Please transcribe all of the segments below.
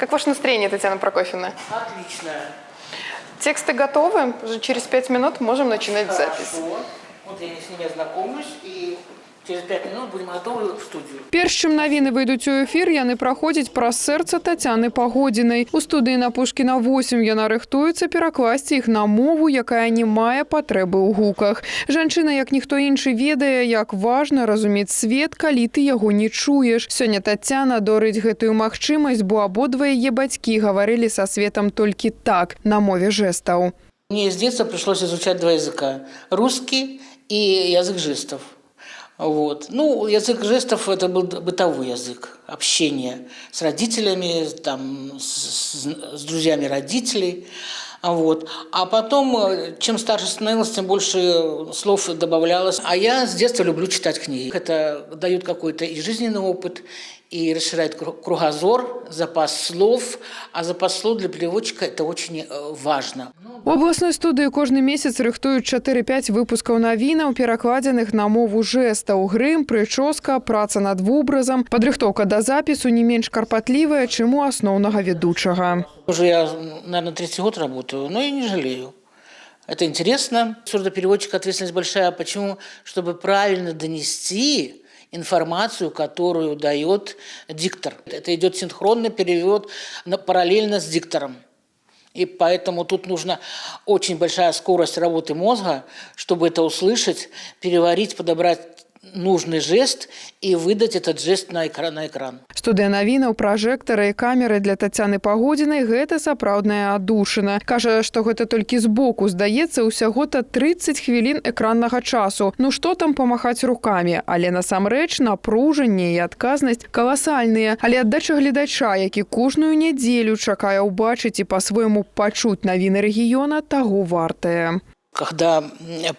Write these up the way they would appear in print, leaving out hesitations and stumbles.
Как ваше настроение, Татьяна Прокофьевна? Отлично. Тексты готовы. Уже через 5 минут можем начинать запись. Хорошо. Вот я с ними ознакомлюсь, и через 5 минут будем готовы в студию. Перш чым навіны выйдуць у эфір, яны праходзяць праз сэрца Тацяны Пагодзінай. У студыі на Пушкіна 8 яна рыхтуецца перакласці іх на мову, якая не мае патрэбы ў гуках. Жанчына, як ніхто іншы, ведае, як важна разумець свет, калі ты яго не чуеш. Сёння Тацяна дорыць гэтую магчымасць, бо абодва яе бацькі гаварылі са светам толькі так, на мове жестаў. Мне с детства пришлось изучать два языка – русский и язык жестов. Вот. Ну, язык жестов – это был бытовой язык, общение с родителями, там, с друзьями родителей. Вот. А потом, чем старше становилась, тем больше слов добавлялось. А я с детства люблю читать книги. Это дает какой-то и жизненный опыт, и расширяет кругозор, запас слов. А запас слов для переводчика – это очень важно. У абласной студыі кожны месяц рыхтуюць 4-5 выпускаў навінаў, перакладзеных на мову жэстаў. Грым, прычоска, праца над вобразам. Падрыхтоўка да запісу не менш карпатлівая, чым у асноўнага ведучага. Уже я, наверное, 3-й год работаю, но я не жалею. Это интересно. Сурдопереводчик ответственность большая. Почему? Чтобы правильно донести информацию, которую дает диктор. Это идет синхронный перевод параллельно с диктором. И поэтому тут нужна очень большая скорость работы мозга, чтобы это услышать, переварить, подобрать нужный жест и выдать этот жест на экран. Студыя навінаў, пражэктары і камеры для Тацяны Пагодзінай – гэта сапраўдная аддушына. Кажа, што гэта толькі збоку здаецца ўсяго-то 30 хвілін экраннага часу. Ну што там памахаць рукамі? Але насамрэч напружанне і адказнасць каласальныя. Але аддача гледача, які кожную нядзелю чакае ўбачыць і па-свойму пачуць навіны рэгіёна, таго вартая. Когда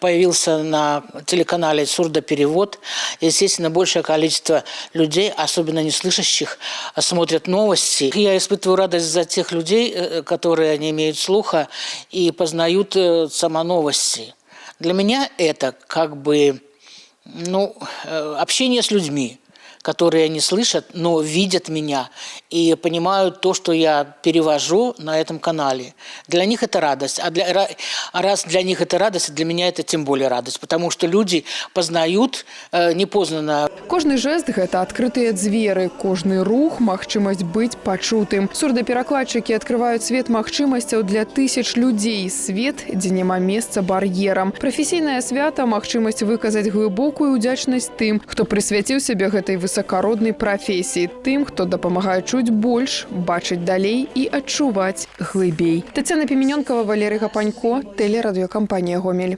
появился на телеканале «Сурдоперевод», естественно, большее количество людей, особенно неслышащих, смотрят новости. Я испытываю радость за тех людей, которые не имеют слуха и познают сама новости. Для меня это как бы общение с людьми, которые не слышат, но видят меня и понимают то, что я перевожу на этом канале. Для них это радость. Раз для них это радость, для меня это тем более радость, потому что люди познают непознанно. Кожны жест – гэта адкрытыя дзверы, кожны рух – магчымасць быць пачутым. Сурдаперакладчыкі адкрываюць свет магчымасцяў для тысяч людзей. Свет, дзе няма месца бар'ерам. Прафесійнае свята – магчымасць выказаць глыбокую ўдзячнасць тым, хто прысвяціў сябе гэтай высакароднай прафесіі, тым, хто дапамагае чуць больш, бачыць далей і адчуваць глыбей. Тацяна Піменёнкава, Валерый Гапанько, тэлерадыёкампанія «Гомель».